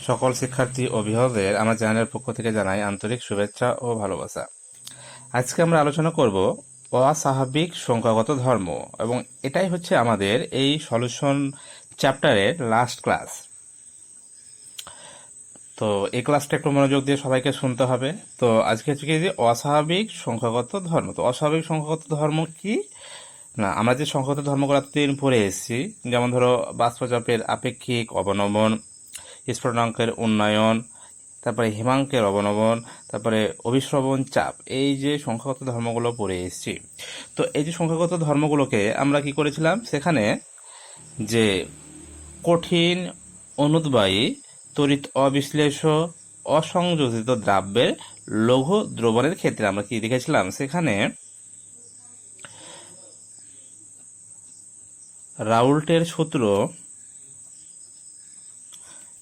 সকল শিক্ষার্থী ও অভিভাবকদের আমার চ্যানেলের পক্ষ থেকে জানাই আন্তরিক শুভেচ্ছা ও ভালোবাসা। আজকে আমরা আলোচনা করব অস্বাভাবিক সংখ্যাগত ধর্ম, এবং এটাই হচ্ছে আমাদের এই সলিউশন চ্যাপ্টারের লাস্ট ক্লাস। তো এই ক্লাসটা একটু মনোযোগ দিয়ে সবাইকে শুনতে হবে। তো আজকে হচ্ছে কি যে অস্বাভাবিক সংখ্যাগত ধর্ম। তো অস্বাভাবিক সংখ্যাগত ধর্ম কি না, আমরা যে সংখ্যাগত ধর্মগুলো এতদিন পড়ে এসেছি, যেমন ধরো বাষ্পচাপের আপেক্ষিক অবনমন, স্ফুটনাঙ্কের উন্নয়ন, তারপরে হিমাঙ্কের অবনমন, তারপরে অভিশ্রবণ চাপ, এই যে সংখ্যাগত ধর্মগুলো পড়ে এসেছি। তো এই যে সংখ্যাগত ধর্মগুলোকে আমরা কি করেছিলাম, সেখানে যে কঠিন, অনুদ্বায়ী, তড়িৎ অবিশ্লেষ্য, অসংযোজিত দ্রাব্যের লঘু দ্রবণের ক্ষেত্রে আমরা কি দেখেছিলাম, সেখানে রাউল্টের সূত্র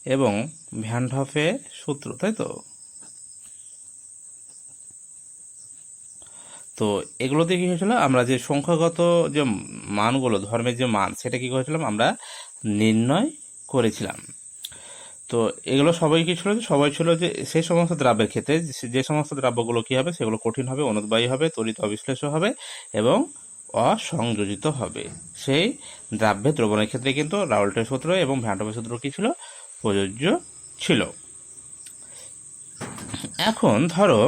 এবং ভ্যান হফের সূত্র, তাই তো। তো এগুলোতে কি হয়েছিল, আমরা যে সংখ্যাগত যে মানগুলো, ধর্মের যে মান, সেটা কি করেছিলাম, আমরা নির্ণয় করেছিলাম। তো এগুলো সবাই কি ছিল, সবাই ছিল যে সেই সমস্ত দ্রাব্যের ক্ষেত্রে যে সমস্ত দ্রাব্যগুলো কি হবে, সেগুলো কঠিন হবে, অনুদ্বায়ী হবে, তড়িৎ অবিশ্লেষ্য হবে এবং অসংযোজিত হবে। সেই দ্রাব্যের দ্রবণের ক্ষেত্রে কিন্তু রাউল্টের সূত্র এবং ভ্যান হফের সূত্র কি ছিল, প্রযোজ্য ছিল। এখন ধরো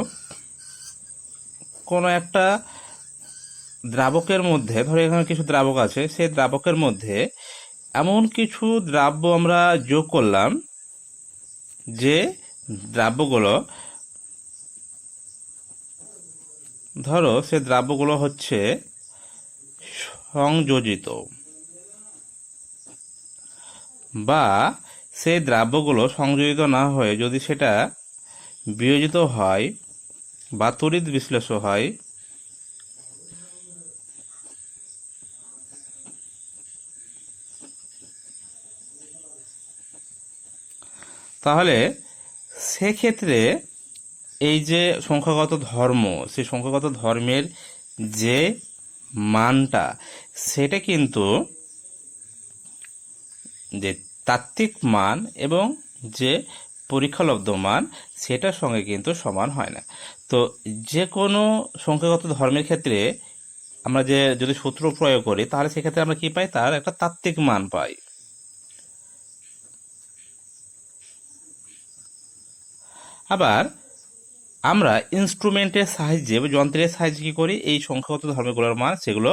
কোনো একটা দ্রাবকের মধ্যে, ধরো এখানে কিছু দ্রাবক আছে, সেই দ্রাবকের মধ্যে এমন কিছু দ্রাব্য আমরা যোগ করলাম যে দ্রাব্যগুলো, ধরো সে দ্রাব্যগুলো হচ্ছে সংযোজিত, বা সেই দ্রাব্যগুলো সংযোজিত না হয়ে যদি সেটা বিয়োজিত হয় বা তড়িৎ বিশ্লেষ্য হয়, তাহলে সেক্ষেত্রে এই যে সংখ্যাগত ধর্ম, সেই সংখ্যাগত ধর্মের যে মানটা, সেটা কিন্তু যে তাত্ত্বিক মান এবং যে পরীক্ষালব্ধ মান, সেটার সঙ্গে কিন্তু সমান হয় না। তো যে কোনো সংখ্যাগত ধর্মের ক্ষেত্রে আমরা যে যদি সূত্র প্রয়োগ করি, তাহলে সেক্ষেত্রে আমরা কি পাই, তার একটা তাত্ত্বিক মান পাই। আবার আমরা ইনস্ট্রুমেন্টের সাহায্যে বা যন্ত্রের সাহায্যে কি করি, এই সংখ্যাগত ধর্মগুলোর মান সেগুলো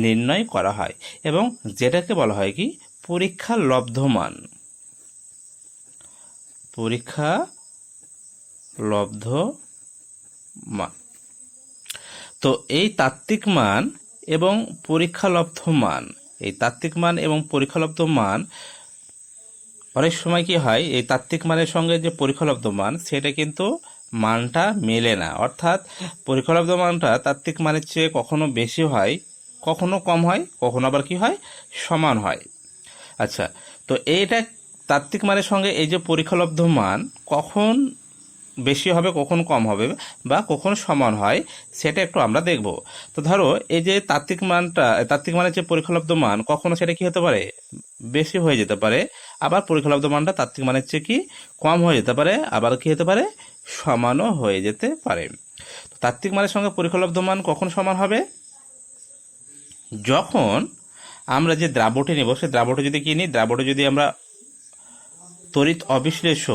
নির্ণয় করা হয়, এবং যেটাকে বলা হয় কি, পরীক্ষা লব্ধ মান। পরীক্ষা লব্ধ মান। তো এই তাত্ত্বিক মান এবং পরীক্ষালব্ধ মান, এই তাত্ত্বিক মান এবং পরীক্ষালব্ধ মান, অনেক সময় কি হয়, এই তাত্ত্বিক মানের সঙ্গে যে পরীক্ষালব্ধ মান, সেটা কিন্তু মানটা মেলে না। অর্থাৎ পরীক্ষালব্ধ মানটা তাত্ত্বিক মানের চেয়ে কখনো বেশি হয়, কখনো কম হয়, কখনো আবার কি হয়, সমান হয়। আচ্ছা, তো এইটা তাত্ত্বিক মানের সঙ্গে এই যে পরীক্ষালব্ধ মান কখন বেশি হবে, কখন কম হবে, বা কখন সমান হয়, সেটা একটু আমরা দেখব। তো ধরো এই যে তাত্ত্বিক মানটা, তাত্ত্বিক মানের যে পরীক্ষালব্ধ মান, কখনো সেটা কি হতে পারে, বেশি হয়ে যেতে পারে, আবার পরীক্ষালব্ধ মানটা তাত্ত্বিক মানের চেয়ে কি কম হয়ে যেতে পারে, আবার কি হতে পারে, সমানও হয়ে যেতে পারে। তাত্ত্বিক মানের সঙ্গে পরীক্ষালব্ধ মান কখন সমান হবে, যখন আমরা যে দ্রাব্যটি নেব, সেই দ্রাব্যটি যদি কি নিই, দ্রাব্যটি যদি আমরা তড়িৎ অবিশ্লেষ্য,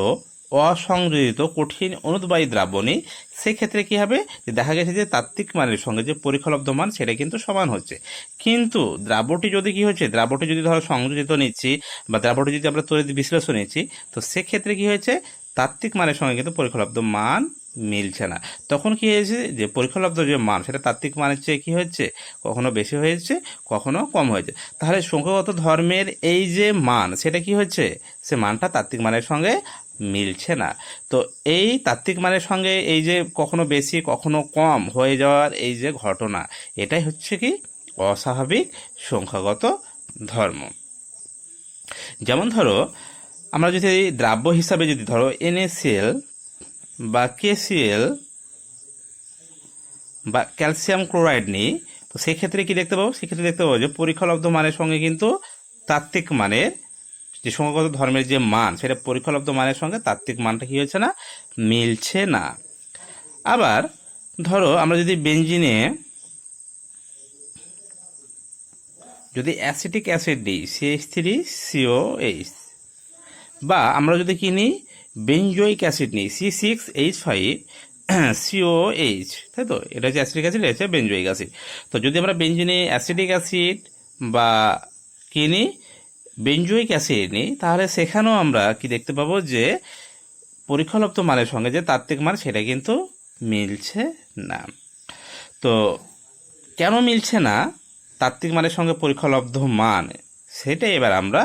অসংযোজিত, কঠিন, অনুদ্বায়ী দ্রাব্য নিই, সেক্ষেত্রে কি হবে, দেখা গেছে যে তাত্ত্বিক মানের সঙ্গে যে পরীক্ষালব্ধ মান, সেটা কিন্তু সমান হচ্ছে। কিন্তু দ্রাব্যটি যদি কি হচ্ছে, দ্রাব্যটি যদি ধরো সংযোজিত নিচ্ছি, বা দ্রাব্যটি যদি আমরা তড়িৎ বিশ্লেষণ নিচ্ছি, তো সেক্ষেত্রে কি হয়েছে, তাত্ত্বিক মানের সঙ্গে কিন্তু পরীক্ষালব্ধ মান মিলছে না। তখন কি হয়েছে, যে পরীক্ষালব্ধ যে মান, সেটা তাত্ত্বিক মানের চেয়ে কি হচ্ছে, কখনো বেশি হয়েছে, কখনো কম হয়েছে। তাহলে সংখ্যাগত ধর্মের এই যে মান, সেটা কি হচ্ছে, সে মানটা তাত্ত্বিক মানের সঙ্গে মিলছে না। তো এই তাত্ত্বিক মানের সঙ্গে এই যে কখনো বেশি কখনো কম হয়ে যাওয়ার এই যে ঘটনা, এটাই হচ্ছে কি অস্বাভাবিক সংখ্যাগত ধর্ম। যেমন ধরো আমরা যদি দ্রাব্য হিসাবে যদি ধরো NaCl বা KCl বা ক্যালসিয়াম ক্লোরাইড নিই, তো সেক্ষেত্রে কি দেখতে পাবো, সেক্ষেত্রে দেখতে পাবো যে পরীক্ষালব্ধ মানের সঙ্গে কিন্তু তাত্ত্বিক মানের যে সংখ্যাগত ধর্মের যে মান সেটা পরীক্ষালব্ধ মানের সঙ্গে তাত্ত্বিক মানটা কি হচ্ছে না, মিলছে না। আবার ধরো আমরা যদি বেঞ্জিনে যদি অ্যাসিটিক অ্যাসিড দিই CH3COH, বা আমরা যদি কিনি বেঞ্জোইক অ্যাসিড নিই C6H5COH, তাই তো, এটা হচ্ছে অ্যাসিটিক অ্যাসিড, এটা হচ্ছে বেঞ্জোইক অ্যাসিড। তো যদি আমরা বেঞ্জিনে অ্যাসিটিক অ্যাসিড বা কিনি বেঞ্জোইক অ্যাসিড নিই, তাহলে সেখানেও আমরা কি দেখতে পাবো যে পরীক্ষালব্ধ মানের সঙ্গে যে তাত্ত্বিক মান সেটা কিন্তু মিলছে না। তো কেন মিলছে না তাত্ত্বিক মানের সঙ্গে পরীক্ষালব্ধ মান, সেটা এবার আমরা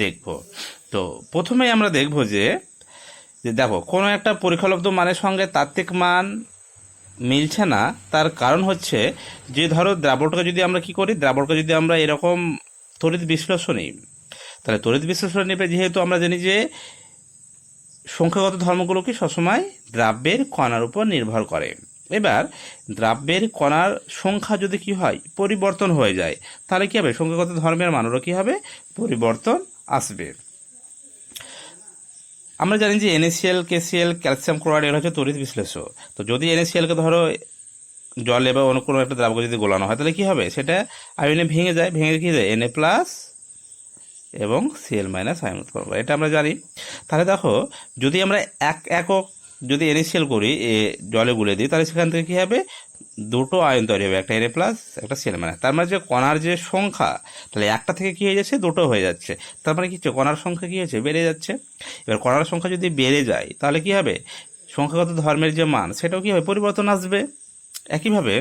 দেখব। তো প্রথমেই আমরা দেখব যে দেখো কোনো একটা পরীক্ষালব্ধ মানের সঙ্গে তাত্ত্বিক মান মিলছে না, তার কারণ হচ্ছে যে ধরো দ্রাবকটা যদি আমরা কি করি, দ্রাবকটা যদি আমরা এরকম তড়িৎ বিশ্লেষণী, তাহলে তড়িৎ বিশ্লেষণ নেবে, যেহেতু আমরা জানি যে সংখ্যাগত ধর্মগুলো কি সবসময় দ্রাব্যের কণার উপর নির্ভর করে। এবার দ্রাব্যের কণার সংখ্যা যদি কি হয়, পরিবর্তন হয়ে যায়, তাহলে কি হবে, সংখ্যাগত ধর্মের মানেরও কি হবে, পরিবর্তন আসবে। আমরা জানি যে NaCl, KCl, ক্যালসিয়াম ক্লোরাইড এর হচ্ছে তড়িৎ বিশ্লেষ্য। তো যদি NaClকে ধরো জলে বা অন্য কোনো একটা দ্রাবক যদি গোলানো হয়, তাহলে কি হবে, সেটা আয়নে ভেঙে যায়, ভেঙে কি যায় Na+ এবং Cl- আয়ন উৎপন্ন করে, এটা আমরা জানি। তাহলে দেখো যদি আমরা এক একক যদি NaCl করি জলে গুলে দিই, তাহলে সেখান থেকে কি হবে, দুটো আয়ন তৈরি হবে, একটা Na+, একটা Cl-। তার মানে যে কণার যে সংখ্যা, তাহলে একটা থেকে কি হয়ে যাচ্ছে, দুটো হয়ে যাচ্ছে। তার মানে কি হচ্ছে, কণার সংখ্যা কি হচ্ছে, বেড়ে যাচ্ছে। এবার কণার সংখ্যা যদি বেড়ে যায়, তাহলে কি হবে, সংখ্যাগত ধর্মের যে মান সেটাও কি হবে, পরিবর্তন আসবে। একইভাবে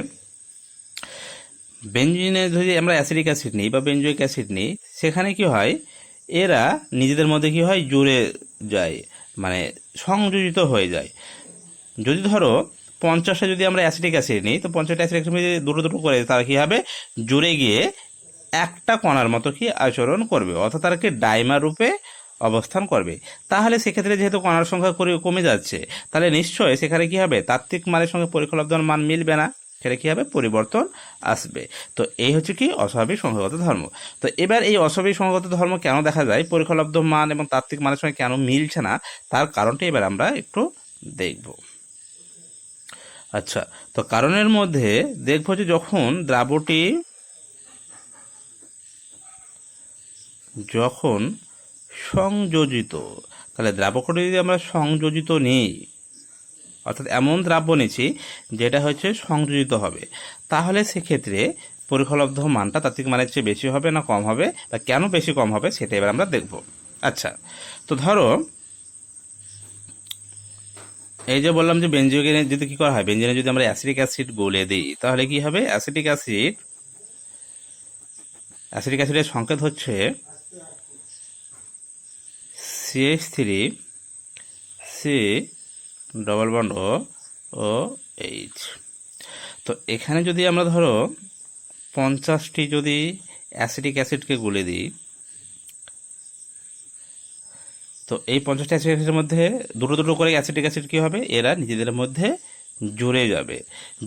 বেঞ্জিনে যদি আমরা অ্যাসিটিক অ্যাসিড নিই বা বেঞ্জোইক অ্যাসিড নিই, সেখানে কি হয়, এরা নিজেদের মধ্যে কি হয়, জুড়ে যায়, মানে সংযোজিত হয়ে যায়। যদি ধরো 50টা যদি আমরা অ্যাসিটিক অ্যাসিড নিই, তো 50টা অ্যাসিটিক অ্যাসিড দুটো দুটো করে তারা কি হবে, জুড়ে গিয়ে একটা কণার মতো কি আচরণ করবে, অর্থাৎ তারা কি ডাইমার রূপে অবস্থান করবে। তাহলে সেক্ষেত্রে যেহেতু কণার সংখ্যা কমে যাচ্ছে, তাহলে নিশ্চয়ই সেখানে কি হবে, তাত্ত্বিক মানের সঙ্গে পরীক্ষালব্ধ মান মিলবে না, সেটা কি হবে, পরিবর্তন আসবে। তো এই হচ্ছে কি অস্বাভাবিক সংখ্যাগত ধর্ম। তো এবার এই অস্বাভাবিক সংখ্যাগত ধর্ম কেন দেখা যায়, পরীক্ষালব্ধ মান এবং তাত্ত্বিক মানের সঙ্গে কেন মিলছে না, তার কারণটা এবার আমরা একটু দেখব। আচ্ছা, তো কারণের মধ্যে দেখবো যে যখন দ্রাবটি সংযোজিত, তাহলে দ্রাবকটি যদি আমরা সংযোজিত নিই, অর্থাৎ এমন দ্রাব্য নিচ্ছি যেটা হচ্ছে সংযোজিত হবে, তাহলে সেক্ষেত্রে পরীক্ষালব্ধ মানটা তাত্ত্বিক মানের চেয়ে বেশি হবে না কম হবে, বা কেন বেশি কম হবে সেটা এবার আমরা দেখব। আচ্ছা, তো ধরো এই যে বললাম যে বেঞ্জিনে যদি কি করা হয়, বেঞ্জিনে যদি আমরা অ্যাসিটিক অ্যাসিড গুলে দিই, তাহলে কি হবে, অ্যাসিটিক অ্যাসিডের সংকেত হচ্ছে CH3C≡OH। তো এখানে যদি আমরা ধরো 50টি যদি অ্যাসিটিক অ্যাসিডকে গুলে দিই, তো এই 50টা অ্যাসিটিক অ্যাসিডের মধ্যে দুটো দুটো করে অ্যাসিটিক অ্যাসিড কী হবে, এরা নিজেদের মধ্যে জুড়ে যাবে,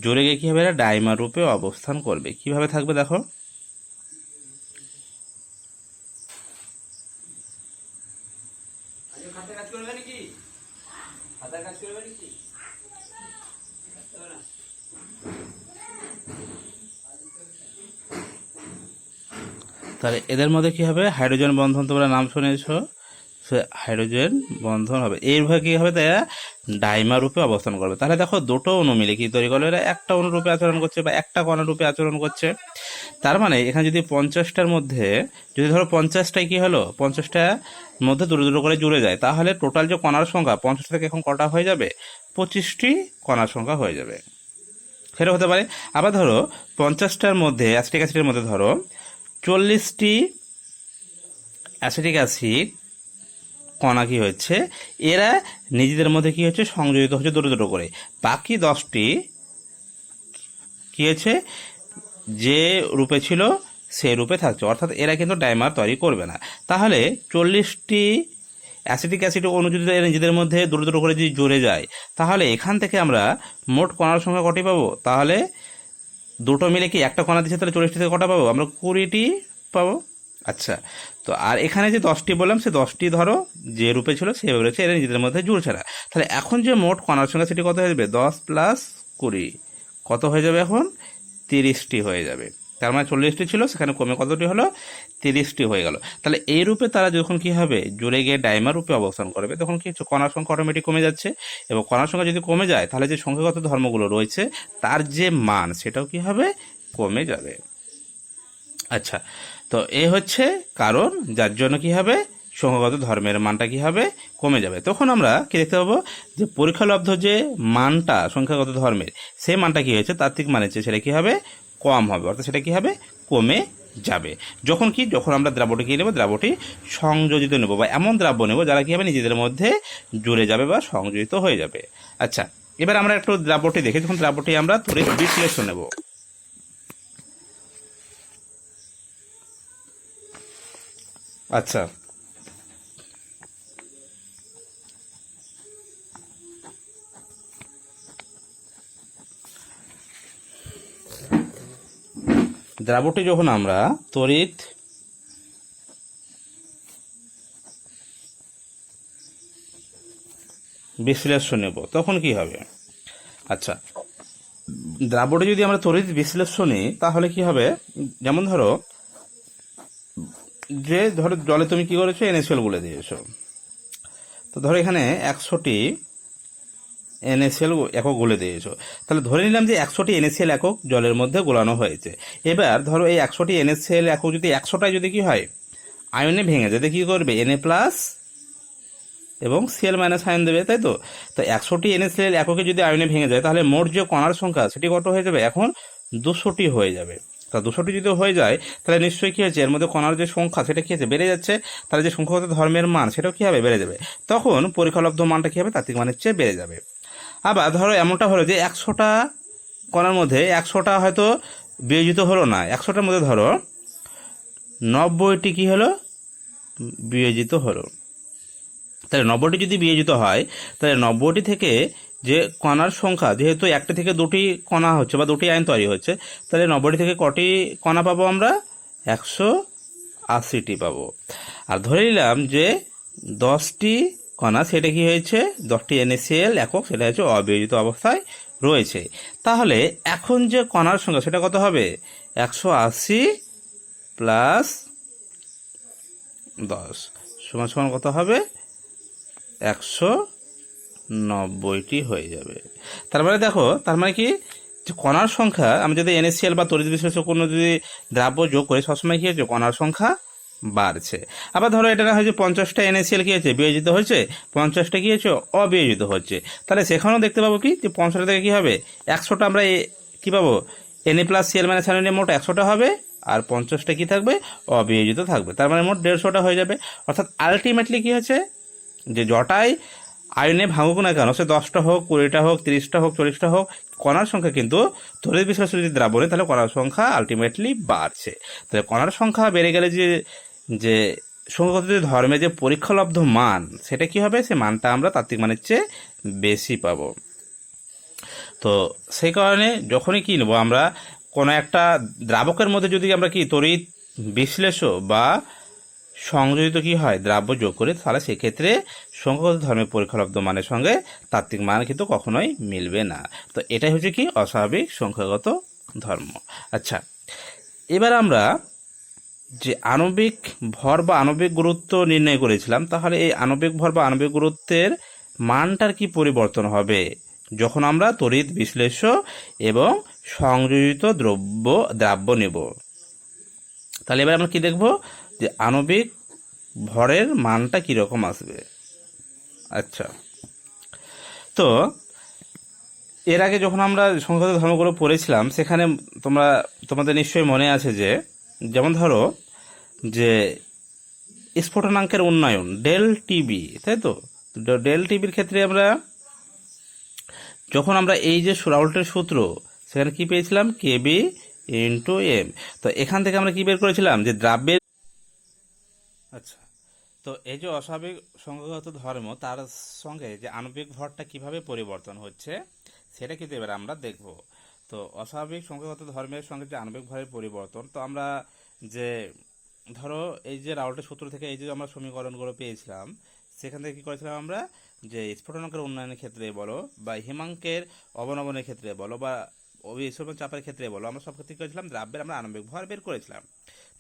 জুড়ে গিয়ে কী হবে, এরা ডাইমার রূপে অবস্থান করবে। কিভাবে থাকবে দেখো, তাহলে এদের মধ্যে কি হবে, হাইড্রোজেন বন্ধন, তোমরা নাম শুনেছো, হাইড্রোজেন বন্ধন হবে, এইভাবে কি হবে, তারা ডাইমার রূপে অবস্থান করবে। তাহলে দেখো দুটো অণু মিলে কি তৈরি করলো, এরা একটা অনুরূপে আচরণ করছে বা একটা কণা রূপে আচরণ করছে। তার মানে এখানে যদি 50টার মধ্যে যদি ধরো 50টাই কি হলো, 50টার মধ্যে দুটো দুটো করে জুড়ে যায়, তাহলে টোটাল যে কণার সংখ্যা 50 থেকে এখন কটা হয়ে যাবে, 25টি কণার সংখ্যা হয়ে যাবে। সেটা হতে পারে। আবার ধরো 50টার মধ্যে অ্যাসিটিক অ্যাসিডের মধ্যে ধরো 40টি অ্যাসিটিক অ্যাসিড কণা কি হচ্ছে, এরা নিজেদের মধ্যে কি হচ্ছে, সংযোজিত হচ্ছে দুটো দুটো করে। বাকি 10টি কি হচ্ছে, যে রূপে ছিল সেই রূপে থাকছে, অর্থাৎ এরা কিন্তু ডাইমার তৈরি করবে না। তাহলে 40টি অ্যাসিটিক অ্যাসিড অণু যদি নিজেদের মধ্যে দুটো দুটো করে যদি জুড়ে যায়, তাহলে এখান থেকে আমরা মোট কণার সংখ্যা কটি পাবো, তাহলে দুটো মিলে কি একটা কণা দিচ্ছে, তাহলে 40টি থেকে কটা পাবো, আমরা 20টি পাবো। আচ্ছা, তো আর এখানে যে 10টি বললাম সে 10টি ধরো যে রূপে ছিল সেভাবে রয়েছে, এরা নিজেদের মধ্যে জুড়ছে না। তাহলে এখন যে মোট কণার সংখ্যা সেটি কত হয়ে যাবে? 10 প্লাস 20 কত হয়ে যাবে? এখন 30টি হয়ে যাবে। তার মানে 40টি ছিল, সেখানে কমে কতটি হলো? 30টি হয়ে গেল। তাহলে এই রূপে তারা যখন কি হবে জুড়ে গিয়ে ডাইমার রূপে অবস্থান করবে, তখন কি হচ্ছে? কণার সংখ্যা অটোমেটিক কমে যাচ্ছে, এবং কণার সংখ্যা যদি কমে যায় তাহলে যে সংখ্যাগত ধর্মগুলো রয়েছে তার যে মান সেটাও কি হবে? কমে যাবে। আচ্ছা, তো এ হচ্ছে কারণ যার জন্য কি হবে? সংখ্যাগত ধর্মের মানটা কি হবে? কমে যাবে। তখন আমরা কি দেখতে পাবো যে পরীক্ষালব্ধ যে মানটা সংখ্যাগত ধর্মের, সেই মানটা কি হয়েছে তাত্ত্বিক মানের চেয়ে সেটা কি হবে? কম হবে, অর্থাৎ সেটা কি হবে? কমে যাবে। যখন আমরা দ্রাবটি কি নেব? দ্রাবটি সংযোজিত নেব, বা এমন দ্রাব্য নেব যারা কি হবে নিজেদের মধ্যে জুড়ে যাবে বা সংযোজিত হয়ে যাবে। আচ্ছা, এবার আমরা একটু দ্রাবটি দেখি। যখন দ্রাবটি আমরা তড়িৎ বিশ্লেষণ নেব। আচ্ছা, দ্রাবটি যখন আমরা তড়িৎ বিশ্লেষণ নেব তখন কি হবে? আচ্ছা, দ্রাবটি যদি আমরা তড়িৎ বিশ্লেষণ নিই তাহলে কি হবে? যেমন ধরো জলে তুমি কি করেছো? NaCl গুলে দিয়েছো। তো ধরো এখানে 100টি NaCl একক গুলে দিয়েছো। তাহলে ধরে নিলাম যে 100টি NaCl একক জলের মধ্যে গোলানো হয়েছে। এবার ধরো এই 100টি NaCl একক যদি 100টাই যদি কি হয় আয়নে ভেঙে যায়, কি করবে? Na প্লাস এবং Cl মাইনাস আয়ন দেবে, তাই তো? তো 100টি NaCl এককে যদি আয়নে ভেঙে যায় তাহলে মোট যে কণার সংখ্যা সেটি কত হয়ে যাবে? এখন 200টি হয়ে যাবে। তা 200টি যদি হয়ে যায় তাহলে নিশ্চয়ই কি হয়েছে? এর মধ্যে কণার যে সংখ্যা সেটা কি হচ্ছে? বেড়ে যাচ্ছে। তাহলে যে সংখ্যাগত ধর্মের মান সেটাও কি হবে? বেড়ে যাবে। তখন পরীক্ষালব্ধ মানটা কি হবে? তাত্ত্বিক মানের চেয়ে বেড়ে যাবে। আবার ধরো এমনটা হলো যে 100টা কণার মধ্যে 100টা হয়তো বিয়োজিত হলো না, 100টার মধ্যে ধরো 90টি কি হলো? বিয়োজিত হলো। তাহলে 90টি যদি বিয়োজিত হয় তাহলে 90টি থেকে যে কণার সংখ্যা, যেহেতু একটা থেকে দুটি কণা হচ্ছে বা দুটি আয়ন তৈরি হচ্ছে, তাহলে 90টি থেকে কটি কণা পাবো আমরা? 180টি পাবো। আর ধরে নিলাম যে 10টি কণা, সেটা কি হয়েছে? 10টি NaCl একক সেটা হচ্ছে অবিয়োজিত অবস্থায় রয়েছে। তাহলে এখন যে কণার সংখ্যা সেটা কত হবে? 180 প্লাস 10 সমান সমান কত হবে? 190টি হয়ে যাবে। তার মানে দেখো, তার মানে কি যে কণার সংখ্যা আমি যদি NaCl বা তড়িৎ বিশ্লেষক কোনো যদি দ্রাব্য যোগ করি সবসময় কি হচ্ছে? কণার সংখ্যা বাড়ছে। আবার ধরো এটা না হয়েছে 50টা NaCl কি হয়েছে? বিয়োজিত হয়েছে, 50টা কি হয়েছে? অবিয়োজিত হচ্ছে। তাহলে সেখানেও দেখতে পাবো কি যে 50টা থেকে কি হবে? 100টা আমরা কি পাবো? Na plus Cl minus ion মোট 100টা হবে, আর 50টা কি থাকবে? অবিয়োজিত থাকবে। তার মানে মোট 150টা হয়ে যাবে। অর্থাৎ আলটিমেটলি কি হচ্ছে? যে জটাই আয়নে ভাঙুক না কেন, সে 10টা হোক, 20টা হোক, 30টা হোক, 40টা হোক, কণার সংখ্যা কিন্তু তড়িৎ বিশ্লেষণ যদি দ্রাবণে, তাহলে কণার সংখ্যা আলটিমেটলি বাড়ছে। তাহলে কণার সংখ্যা বেড়ে গেলে যে যে সংখ্যাগত যে ধর্মে যে পরীক্ষালব্ধ মান সেটা কি হবে? সে মানটা আমরা তাত্ত্বিক মানের চেয়ে বেশি পাবো। তো সেই কারণে যখনই কি নেব আমরা কোনো একটা দ্রাবকের মধ্যে যদি আমরা কি তড়িৎ বিশ্লেষ্য বা সংযোজিত কি হয় দ্রাব্য যোগ করি, তাহলে সেক্ষেত্রে সংখ্যাগত ধর্মের পরীক্ষালব্ধ মানের সঙ্গে তাত্ত্বিক মান কিন্তু কখনোই মিলবে না। তো এটাই হচ্ছে কি অস্বাভাবিক সংখ্যাগত ধর্ম। আচ্ছা, এবার আমরা যে আণবিক ভর বা আণবিক গুরুত্ব নির্ণয় করেছিলাম, তাহলে এই আণবিক ভর বা আণবিক গুরুত্বের মানটার কি পরিবর্তন হবে যখন আমরা তড়িৎ বিশ্লেষ্য এবং সংযোজিত দ্রাব্য নেব? তাহলে এবার আমরা কি দেখব যে আণবিক ভরের মানটা কীরকম আসবে। আচ্ছা, তো এর আগে যখন আমরা সংখ্যাগত ধর্মগুলো পড়েছিলাম সেখানে তোমাদের নিশ্চয়ই মনে আছে যে যেমন ধরো যে স্ফুটনাঙ্কের উন্নয়ন ডেল টিবি, তাই তো? ডেল টিবির ক্ষেত্রে যখন আমরা এই যে রাউল্টের সূত্র সেখানে কি পেয়েছিলাম? KB into M. তো এখান থেকে আমরা কি বের করেছিলাম? যে দ্রাব্যের। আচ্ছা, তো এই যে অস্বাভাবিক সংখ্যাগত ধর্ম তার সঙ্গে যে আণবিক ভরটা কিভাবে পরিবর্তন হচ্ছে সেটা কিন্তু এবার আমরা দেখব। তো অস্বাভাবিক সংখ্যাগত ধর্মের সঙ্গে যে আণবিক ভরের পরিবর্তন, তো আমরা যে ধরো এই যে রাউল্টের সূত্র থেকে এই যে আমরা সমীকরণগুলো পেয়েছিলাম, সেখান থেকে কী করেছিলাম আমরা, যে স্ফুটনাঙ্কের উন্নয়নের ক্ষেত্রে বলো বা হিমাঙ্কের অবনমনের ক্ষেত্রে বলো বা অভিসরণ চাপের ক্ষেত্রে বলো, আমরা সব ক্ষেত্রে করেছিলাম দ্রাব্যের আমরা আণবিক ভর বের করেছিলাম,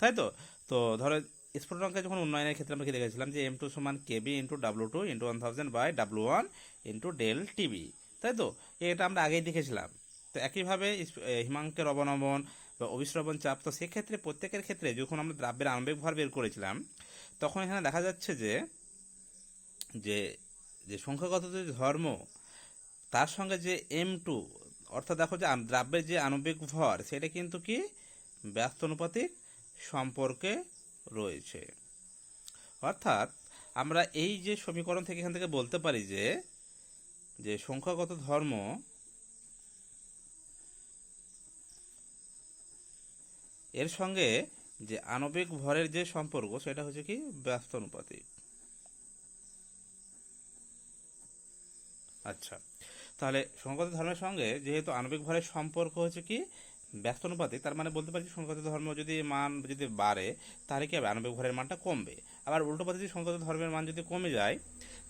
তাই তো। তো ধরো স্ফুটনাঙ্কের যখন উন্নয়নের ক্ষেত্রে আমরা কি দেখেছিলাম যে M2 সমান K B into W2 into 1000 by W1 into del T B, তাই তো। এটা আমরা আগেই দেখেছিলাম। তো একইভাবে হিমাঙ্কের অবনমন বা অভিস্রবণ চাপ, তো সেক্ষেত্রে প্রত্যেকের ক্ষেত্রে যখন আমরা দ্রাব্যের আণবিক ভর বের করেছিলাম, তখন এখানে দেখা যাচ্ছে যে যে যে সংখ্যাগত যে ধর্ম, তার সঙ্গে যে M2, অর্থাৎ দেখো যে দ্রাব্যের যে আণবিক ভর সেটা কিন্তু কি ব্যস্তানুপাতিক সম্পর্কে রয়েছে। অর্থাৎ আমরা এই যে সমীকরণ থেকে এখান থেকে বলতে পারি যে যে সংখ্যাগত ধর্ম এর সঙ্গে যে আণবিক ভরের যে সম্পর্ক সেটা হচ্ছে কি ব্যস্তানুপাতিক। আচ্ছা, তাহলে সংখ্যাগত ধর্মের সঙ্গে যেহেতু আণবিক ভরের সম্পর্ক হচ্ছে কি ব্যস্তানুপাতিক, তার মানে বলতে পারি সংখ্যাগত ধর্ম যদি মান যদি বাড়ে তাহলে কি হবে, আণবিক ভরের মানটা কমবে। আবার উল্টো পথে যদি সংখ্যাগত ধর্মের মান যদি কমে যায়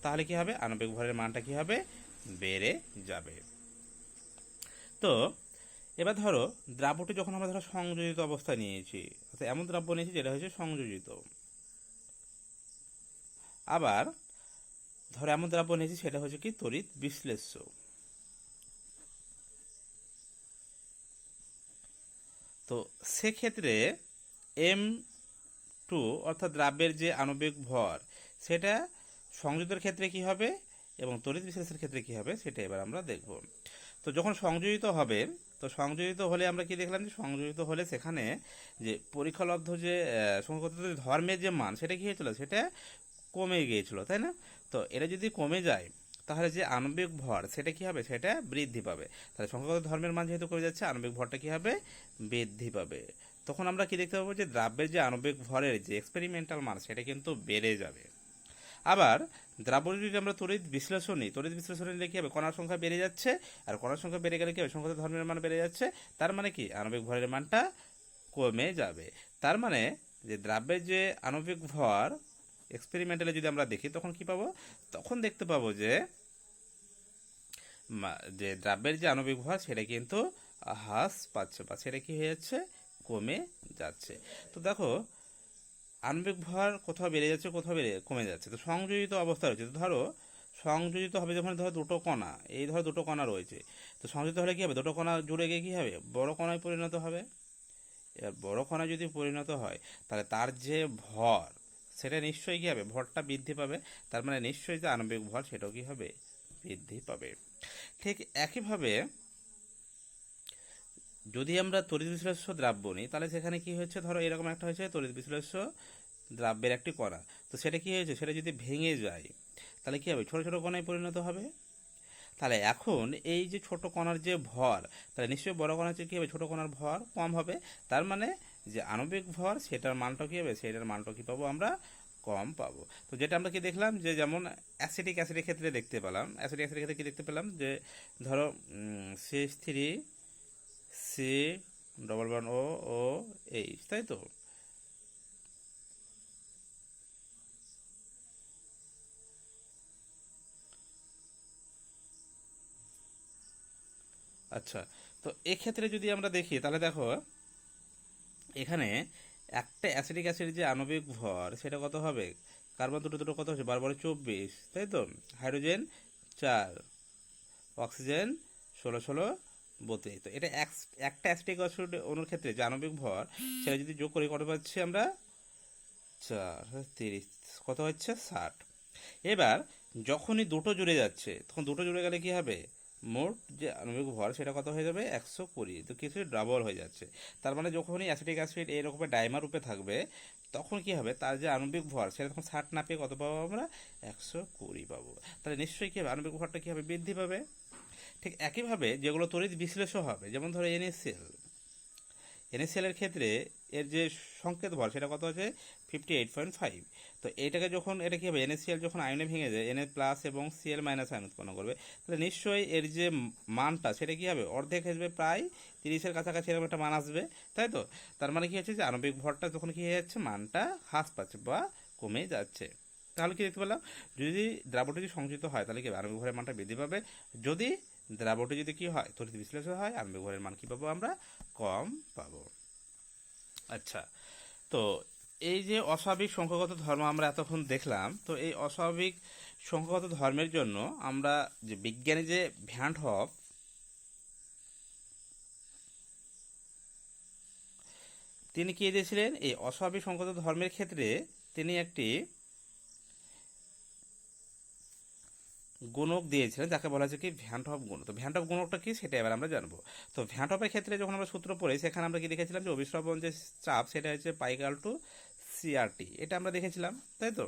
তাহলে কি হবে, আণবিক ভরের মানটা কি হবে, বেড়ে যাবে। তো এবার ধরো দ্রাব্যটি যখন আমরা ধরো সংযোজিত অবস্থায় নিয়েছি, অর্থাৎ এমন দ্রাব্য নিয়েছি যেটা হচ্ছে সংযোজিত। আবার ধরো এমন দ্রাব্য নিয়েছি সেটা হচ্ছে কি তড়িৎ বিশ্লেষ্য। তো সেক্ষেত্রে M2 অর্থাৎ দ্রাব্যের যে আণবিক ভর সেটা সংযোজিতের ক্ষেত্রে কি হবে এবং তড়িৎ বিশ্লেষণের ক্ষেত্রে কি হবে সেটা এবার আমরা দেখব। তো যখন সংযোজিত হবে, তো সংযোজিত হলে আমরা কি দেখলাম, যে সংযোজিত হলে সেখানে যে পরীক্ষালব্ধ যে সংখ্যাগত ধর্মের যে মান সেটা কি হয়েছিল, সেটা কমে গিয়েছিল, তাই না। তো এটা যদি কমে যায় তাহলে যে আণবিক ভর সেটা কি হবে, সেটা বৃদ্ধি পাবে। তাহলে সংখ্যাগত ধর্মের মান যেহেতু কমে যাচ্ছে, আণবিক ভরটা কি হবে, বৃদ্ধি পাবে। তখন আমরা কি দেখতে পাবো, যে দ্রাব্যের যে আণবিক ভরের যে এক্সপেরিমেন্টাল মান সেটা কিন্তু বেড়ে যাবে। আবার দ্রাব্য যদি আমরা তড়িৎ বিশ্লেষণ নিই, তড়িৎ বিশ্লেষণ নিলে কি হবে, কণার সংখ্যা বেড়ে যাচ্ছে, আর কণার সংখ্যা বেড়ে গেলে কি হবে, সংখ্যাগত ধর্মের মান বেড়ে যাচ্ছে, তার মানে কি আণবিক ভরের মানটা কমে যাবে। তার মানে যে দ্রাব্যের যে আণবিক ভর এক্সপেরিমেন্টালে যদি আমরা দেখি তখন কি পাবো, তখন দেখতে পাবো যে যে দ্রাব্যের যে আণবিক ভর সেটা কিন্তু হ্রাস পাচ্ছে বা সেটা কি হয়ে যাচ্ছে, কমে যাচ্ছে। তো দেখো আণবিক ভর কোথাও বেড়ে যাচ্ছে, কোথাও কমে যাচ্ছে। তো সংযোজিত অবস্থা রয়েছে, তো ধরো সংযোজিত হবে যখন ধরো দুটো কণা, এই ধরো দুটো কণা রয়েছে, তো সংযোজিত হলে কি হবে, দুটো কণা জুড়ে গিয়ে কি হবে, বড় কণায় পরিণত হবে। এবার বড় কণা যদি পরিণত হয় তাহলে তার যে ভর সেটা নিশ্চয়ই কি হবে, ভরটা বৃদ্ধি পাবে। তার মানে নিশ্চয়ই যে আণবিক ভর সেটাও কি হবে, বৃদ্ধি পাবে। ঠিক একইভাবে যদি আমরা তড়িৎ বিশ্লেষ্য দ্রাব্য নিই তাহলে সেখানে কি হচ্ছে, ধরো এরকম একটা হয়েছে তড়িৎ বিশ্লেষ্য দ্রাব্যের একটি কণা, তো সেটা কি হয়েছে, সেটা যদি ভেঙে যায় তাহলে কি হবে, ছোট ছোট কণায় পরিণত হবে। তাহলে এখন এই যে ছোট কণার যে ভর, তাহলে নিশ্চয়ই বড় কণার চেয়ে কী হবে, ছোট কণার ভর কম হবে। তার মানে যে আণবিক ভর সেটার মানটা কী হবে, সেটার মানটা কী পাবো আমরা, কম পাবো। তো যেটা আমরা কি দেখলাম, যে যেমন অ্যাসিটিক অ্যাসিডের ক্ষেত্রে দেখতে পেলাম, অ্যাসিটিক অ্যাসিডের ক্ষেত্রে কি দেখতে পেলাম, যে ধরো CH3 C⋯OH, তাই তো। আচ্ছা, তো এক্ষেত্রে যদি আমরা দেখি তাহলে দেখো এখানে একটা অ্যাসিটিক অ্যাসিডের যে আণবিক ভর সেটা কত হবে, কার্বন দুটো দুটো কত হচ্ছে, 12 24, তাই তো। Hydrogen 4, oxygen 16 16 32। তো এটা একটা অ্যাসিটিক অ্যাসিড অণুর ক্ষেত্রে যে আণবিক ভর সেটা যদি যোগ করি কত পাচ্ছি আমরা, 4 30, কত হচ্ছে 60। এবার যখনই দুটো জুড়ে যাচ্ছে তখন দুটো জুড়ে গেলে কি হবে, মোট যে আণবিক ভর সেটা কত হয়ে যাবে, 120। তো কিছু ডাবল হয়ে যাচ্ছে। তার মানে যখনই অ্যাসিটিক অ্যাসিড এইরকমের ডাইমার রূপে থাকবে তখন কি হবে, তার যে আণবিক ভর সেটা তখন 60 না পেয়ে কত পাবো আমরা, 120 পাবো। তাহলে নিশ্চয়ই কি হবে, আণবিক ভরটা কি হবে, বৃদ্ধি পাবে। ঠিক একইভাবে যেগুলো তড়িৎ বিশ্লেষণ হবে, যেমন ধরো NaCl, NaCl এর ক্ষেত্রে এর যে সংকেত ভর সেটা কত আছে 58.5। তো এটাকে যখন এটা কি হবে NaCl যখন আয়নে ভেঙে যায় Na প্লাস এবং Cl মাইনাস আয়ন উৎপন্ন করবে, তাহলে নিশ্চয়ই এর যে মানটা সেটা কি হবে অর্ধেক আসবে, প্রায় 30-এর কাছাকাছি এরকম একটা মান আসবে, তাই তো। তার মানে কি হচ্ছে যে আণবিক ভরটা যখন কি হয়ে যাচ্ছে মানটা হ্রাস পাচ্ছে বা কমে যাচ্ছে। তাহলে কি দেখতে পেলাম, যদি দ্রাবটি যদি সংযোজিত হয় তাহলে কি আণবিক ভরের মানটা বৃদ্ধি পাবে, যদি দ্রাবটি যদি কি হয় তড়িৎ বিশ্লেষণ হয় আণবিক ভরের মান কি পাবো আমরা কম পাবো। আচ্ছা, তো এই যে অস্বাভাবিক সংখ্যাগত ধর্ম আমরা এতক্ষণ দেখলাম, তো এই অস্বাভাবিক সংখ্যাগত ধর্মের জন্য আমরা যে বিজ্ঞানী যে ভ্যান হফ তিনি কি দিয়েছিলেন, এই অস্বাভাবিক সংখ্যাগত ধর্মের ক্ষেত্রে তিনি একটি গুণক দিয়েছিলেন যাকে বলা হচ্ছে কি ভ্যান হফ গুণক। তো ভ্যান হফ গুণকটা কি সেটা এবার আমরা জানবো। তো ভ্যান হফের ক্ষেত্রে যখন আমরা সূত্র পড়ি সেখানে আমরা কি দেখেছিলাম যে অভিস্রবণ যে চাপ সেটা হচ্ছে পাইকাল টু সিআরটি, এটা আমরা দেখেছিলাম, তাই তো।